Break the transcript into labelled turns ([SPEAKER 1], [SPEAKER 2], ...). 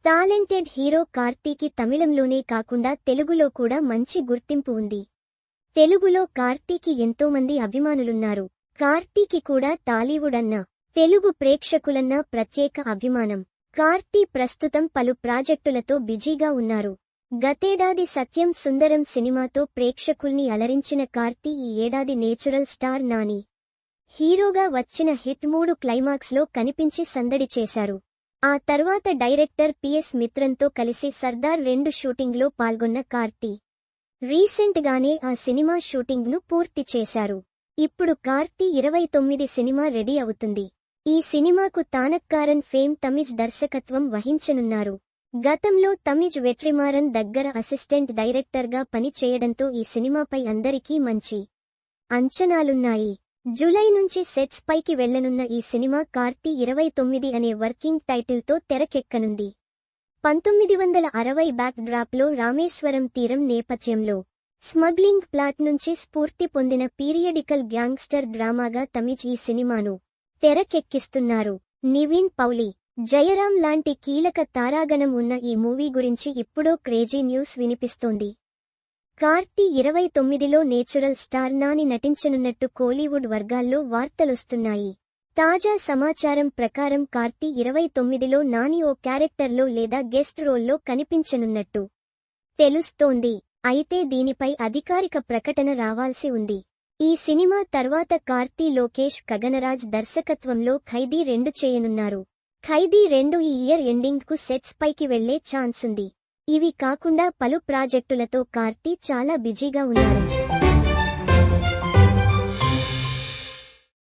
[SPEAKER 1] Talented hero కార్తీకి తమిళంలోనే కాకుండా తెలుగులో కూడా మంచి గుర్తింపు ఉంది. తెలుగులో కార్తీకి ఎంతోమంది అభిమానులున్నారు. కార్తీకి కూడా టాలీవుడ్ అన్నా, తెలుగు ప్రేక్షకులన్నా ప్రత్యేక అభిమానం. కార్తీ ప్రస్తుతం పలు ప్రాజెక్టులతో బిజీగా ఉన్నారు. గతేడాది సత్యం సుందరం సినిమాతో ప్రేక్షకుల్ని అలరించిన కార్తీ ఈ ఏడాది నేచురల్ స్టార్ నాని హీరోగా వచ్చిన హిట్ 3 క్లైమాక్స్లో కనిపించి సందడి చేశారు. ఆ తర్వాత డైరెక్టర్ పిఎస్ మిత్రన్తో కలిసి సర్దార్ 2 షూటింగ్లో పాల్గొన్న కార్తీ రీసెంట్ గానే ఆ సినిమా షూటింగ్ను పూర్తి చేశారు. ఇప్పుడు కార్తీ 29 సినిమా రెడీ అవుతుంది. ఈ సినిమాకు తానక్కారన్ ఫేమ్ తమిజ్ దర్శకత్వం వహించనున్నారు. గతంలో తమిజ్ వెట్రిమారన్ దగ్గర అసిస్టెంట్ డైరెక్టర్గా పని చేయడంతో ఈ సినిమాపై అందరికీ మంచి అంచనాలున్నాయి. జూలై నుంచి సెట్స్ పైకి వెళ్లనున్న ఈ సినిమా కార్తీ 29 అనే వర్కింగ్ టైటిల్తో తెరకెక్కనుంది. 1960 బ్యాక్ డ్రాప్లో రామేశ్వరం తీరం నేపథ్యంలో స్మగ్లింగ్ ప్లాట్ నుంచి స్ఫూర్తి పొందిన పీరియడికల్ గ్యాంగ్స్టర్ డ్రామాగా తమిజ్ ఈ సినిమాను తెరకెక్కిస్తున్నారు. నివిన్ పౌలి, జయరాం లాంటి కీలక తారాగణం ఉన్న ఈ మూవీ గురించి ఇప్పుడో క్రేజీ న్యూస్ వినిపిస్తోంది. కార్తీ 29లో నేచురల్ స్టార్ నాని నటించనున్నట్టు కోలీవుడ్ వర్గాల్లో వార్తలొస్తున్నాయి. తాజా సమాచారం ప్రకారం కార్తీ 29లో నాని ఓ క్యారెక్టర్లో లేదా గెస్ట్ రోల్లో కనిపించనున్నట్టు తెలుస్తోంది. అయితే దీనిపై అధికారిక ప్రకటన రావాల్సి ఉంది. ఈ సినిమా తర్వాత కార్తీ లోకేష్ కగనరాజ్ దర్శకత్వంలో ఖైదీ 2 చేయనున్నారు. ఖైదీ 2 ఈ ఇయర్ ఎండింగ్కు సెట్స్ పైకి వెళ్లే ఛాన్సుంది. ఇవి కాకుండా పలు ప్రాజెక్టులతో కార్తీ చాలా బిజీగా ఉన్నారు.